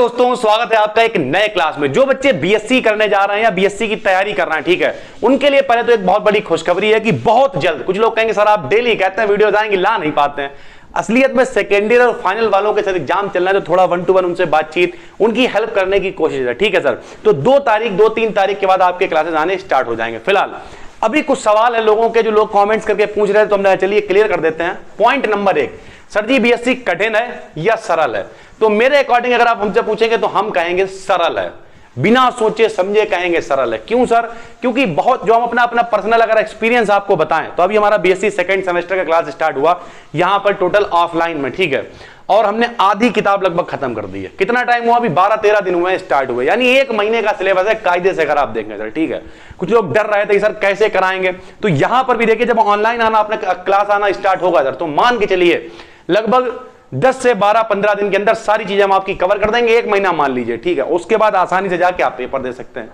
दोस्तों, स्वागत है आपका एक नए क्लास में। जो बच्चे बीएससी करने जा रहे हैं या बीएससी की तैयारी कर रहे हैं, ठीक है, उनके लिए पहले तो एक बहुत बड़ी खुशखबरी है कि बहुत जल्द, कुछ लोग कहेंगे सर आप डेली कहते हैं वीडियोस आएंगे, ला नहीं पाते हैं। असलियत में सेकेंड ईयर और फाइनल वालों के साथ एग्जाम चल रहा है, तो थोड़ा 1 to 1 उनसे बातचीत, उनकी हेल्प करने की कोशिश है, ठीक है सर। तो 2-3 तारीख के बाद आपके क्लासेस आने स्टार्ट हो जाएंगे। फिलहाल अभी कुछ सवाल है लोगों के, जो लोग कमेंट्स करके पूछ रहे हैं, तो हम चलिए क्लियर कर देते हैं। पॉइंट नंबर 1, सर जी बीएससी कठिन है या सरल है? तो मेरे अकॉर्डिंग अगर आप हमसे पूछेंगे तो हम कहेंगे सरल है, बिना सोचे समझे कहेंगे सरल है। क्यों सर? क्योंकि बहुत जो हम अपना पर्सनल अगर एक्सपीरियंस आपको बताएं, तो अभी हमारा बीएससी सेकंड सेमेस्टर का क्लास स्टार्ट हुआ यहां पर टोटल ऑफलाइन में, ठीक है, और हमने आधी किताब लगभग खत्म कर दी है। कितना टाइम हुआ? अभी 12-13 दिन हुए स्टार्ट हुए, यानी 1 महीने का सिलेबस है कायदे से, अगर आप देखें सर, ठीक है। कुछ लोग डर रहे थे सर कैसे कराएंगे, तो यहां पर भी देखिए जब ऑनलाइन आना, अपने क्लास आना स्टार्ट होगा सर, तो मान के चलिए लगभग 10 से 12-15 दिन के अंदर सारी चीजें हम आपकी कवर कर देंगे, 1 महीना मान लीजिए, ठीक है। उसके बाद आसानी से जाके आप पेपर दे सकते हैं।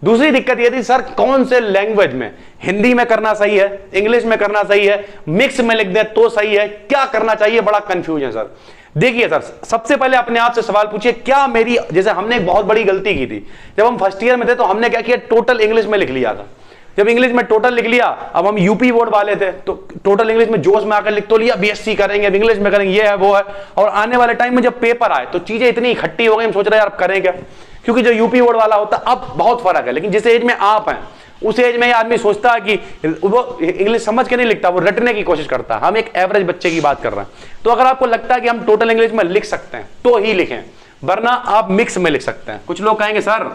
दूसरी दिक्कत ये थी सर कौन से लैंग्वेज में, हिंदी में करना सही है, इंग्लिश में करना सही है, मिक्स में लिख दें तो सही है, क्या करना चाहिए? बड़ा कंफ्यूजन है सर। देखिए सर, सबसे पहले अपने आप से सवाल पूछिए, क्या मेरी, जैसे हमने एक बहुत बड़ी गलती की थी जब हम फर्स्ट ईयर में थे, तो हमने क्या किया, टोटल इंग्लिश में लिख लिया था। जब इंग्लिश में टोटल लिख लिया, अब हम यूपी बोर्ड वाले थे, तो टोटल इंग्लिश में जोश में आकर लिख तो लिया, बीएससी करेंगे, अब इंग्लिश में करेंगे, ये है वो है। और आने वाले टाइम में जब पेपर आए तो चीजें इतनी इकट्ठी हो गई, हम सोच रहे हैं यार करें क्या, क्योंकि जो यूपी बोर्ड वाला होता है अब बहुत फर्क है। लेकिन जिस एज में आप हैं उस एज में आदमी सोचता है कि वो इंग्लिश समझ के नहीं लिखता, वो रटने की कोशिश करता है। हम एक एवरेज बच्चे की बात कर रहे हैं। तो अगर आपको लगता है कि हम टोटल इंग्लिश में लिख सकते हैं तो ही लिखें, वरना आप मिक्स में लिख सकते हैं। कुछ लोग कहेंगे सर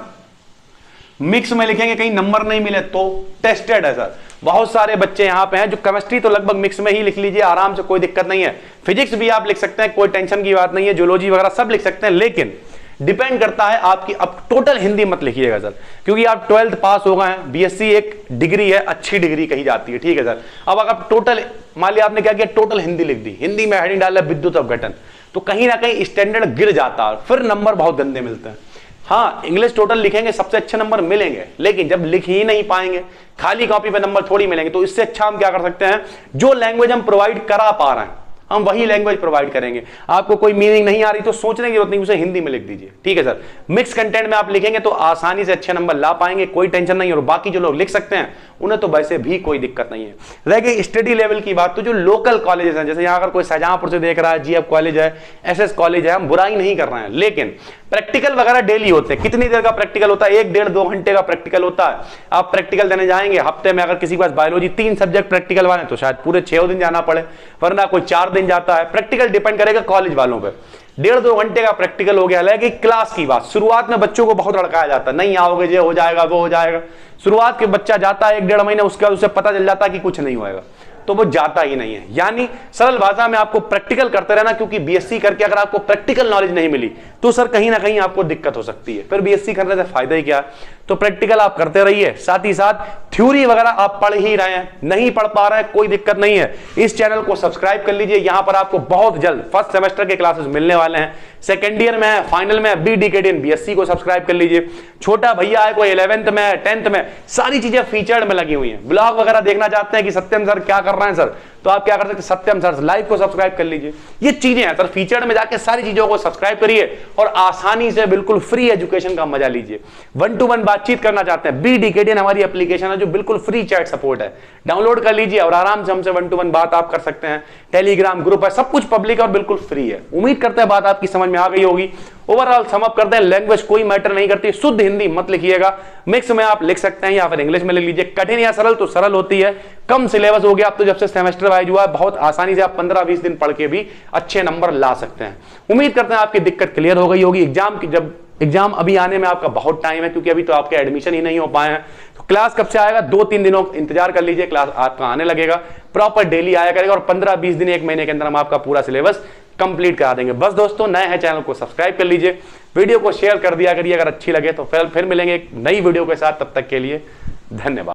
मिक्स में लिखेंगे कहीं नंबर नहीं मिले तो, टेस्टेड है सर। बहुत सारे बच्चे यहां पे हैं जो केमिस्ट्री तो लगभग मिक्स में ही लिख लीजिए आराम से, कोई दिक्कत नहीं है। फिजिक्स भी आप लिख सकते हैं, कोई टेंशन की बात नहीं है, जूलॉजी वगैरह सब लिख सकते हैं। लेकिन डिपेंड करता है आपकी, अब टोटल हिंदी मत लिखिएगा सर, क्योंकि आप 12th पास हो गए हैं, बीएससी एक डिग्री है, अच्छी डिग्री कही जाती है, ठीक है सर। अब अगर आप टोटल, मान लिया आपने क्या किया, टोटल हिंदी लिख दी, हिंदी में हेडिंग डाला विद्युत अपघटन, तो कहीं ना कहीं स्टैंडर्ड गिर जाता है, फिर नंबर बहुत गंदे मिलते हैं। हाँ, इंग्लिश टोटल लिखेंगे सबसे अच्छे नंबर मिलेंगे, लेकिन जब लिख ही नहीं पाएंगे, खाली कॉपी पे नंबर थोड़ी मिलेंगे। तो इससे अच्छा हम क्या कर सकते हैं, जो लैंग्वेज हम प्रोवाइड करा पा रहे हैं हम वही लैंग्वेज प्रोवाइड करेंगे। आपको कोई मीनिंग नहीं आ रही तो सोचने की जरूरत नहीं, उसे हिंदी में लिख दीजिए, ठीक है सर। मिक्स कंटेंट में आप लिखेंगे तो आसानी से अच्छे नंबर ला पाएंगे, कोई टेंशन नहीं। और बाकी जो लोग लिख सकते हैं उन्हें तो वैसे भी कोई दिक्कत नहीं है। रह गई स्टडी लेवल की बात, तो जो लोकल कॉलेजेस हैं, जैसे यहाँ अगर कोई शाहजहांपुर से देख रहा है, जीएफ कॉलेज है, एसएस कॉलेज है, हम बुराई नहीं कर रहे हैं, लेकिन प्रैक्टिकल वगैरह डेली होते हैं। कितनी देर का प्रैक्टिकल होता है? 1-1.5-2 घंटे का प्रैक्टिकल होता है। आप प्रैक्टिकल देने जाएंगे हफ्ते में, अगर किसी के पास बायोलॉजी 3 सब्जेक्ट प्रैक्टिकल वाले तो शायद पूरे 6 दिन जाना पड़े, वरना कोई 4 दिन जाता है। प्रैक्टिकल डिपेंड करेगा कॉलेज वालों पे। 1.5-2 घंटे का प्रैक्टिकल हो गया। हालांकि क्लास की बात, शुरुआत में बच्चों को बहुत लड़काया जाता है, नहीं आओगे ये हो जाएगा वो हो जाएगा। शुरुआत के बच्चा जाता है 1-1.5 महीने, उसके बाद उसे पता चल जाता है कि कुछ नहीं होएगा, तो वो जाता ही नहीं है। यानी सरल भाषा में आपको प्रैक्टिकल करते रहना, क्योंकि बीएससी करके अगर आपको प्रैक्टिकल नॉलेज नहीं मिली तो सर कहीं ना कहीं आपको दिक्कत हो सकती है, फिर बीएससी करने से फायदा ही क्या। तो प्रैक्टिकल आप करते रहिए, साथ ही साथ थ्योरी वगैरह आप पढ़ ही रहे हैं, नहीं पढ़ पा रहे हैं कोई दिक्कत नहीं है, इस चैनल को सब्सक्राइब कर लीजिए। यहां पर आपको बहुत जल्द फर्स्ट सेमेस्टर के क्लासेस मिलने वाले हैं, सेकेंड ईयर में है, फाइनल में बी डीकेडी इन बीएससी को सब्सक्राइब कर लीजिए। छोटा भैया है कोई 11th में 10th में, सारी चीजें फीचर्ड में लगी हुई हैं। ब्लॉग वगैरह देखना चाहते हैं कि सत्यम सर क्या कर रहे हैं सर, तो आप क्या कर सकते हैं, सत्यम सर लाइव को सब्सक्राइब कर लीजिए। ये चीजें हैं सर, फीचर्ड में जाके सारी चीजों को सब्सक्राइब करिए और आसानी से बिल्कुल फ्री एजुकेशन का मजा लीजिए। 1 to 1 बातचीत करना चाहते हैं, बी डीकेडी हमारी एप्लीकेशन है जो बिल्कुल फ्री चैट सपोर्ट है, डाउनलोड कर लीजिए और आराम से हमसे 1 to 1 बात आप कर सकते हैं। टेलीग्राम ग्रुप है, सब कुछ पब्लिक और बिल्कुल फ्री है। उम्मीद करते हैं बात आपकी समझ में आ गई होगी। ओवरऑल सम अप करते हैं, लैंग्वेज कोई मैटर नहीं करती, शुद्ध हिंदी मत लिखिएगा, मिक्स में आप लिख सकते हैं या फिर इंग्लिश में लिख लीजिए। कठिन या सरल, तो सरल होती है, कम सिलेबस हो गया अब तो, जब से सेमेस्टर वाइज हुआ है, बहुत आसानी से आप 15-20 दिन पढ़ के भी अच्छे नंबर ला सकते हैं। उम्मीद करते हैं आपकी दिक्कत क्लियर हो गई होगी। एग्जाम की, जब एग्जाम अभी आने में आपका बहुत टाइम है, क्योंकि अभी तो आपके एडमिशन ही नहीं हो पाए हैं। तो क्लास कब से आएगा? 2-3 दिनों इंतजार कर लीजिए, क्लास आपका आने लगेगा, प्रॉपर डेली आया करेगा और 15-20 दिन 1 महीने के अंदर हम आपका पूरा सिलेबस कंप्लीट करा देंगे। बस दोस्तों, नए हैं चैनल को सब्सक्राइब कर लीजिए, वीडियो को शेयर कर दिया करिए अगर अच्छी लगे तो। फिर मिलेंगे एक नई वीडियो के साथ, तब तक के लिए धन्यवाद।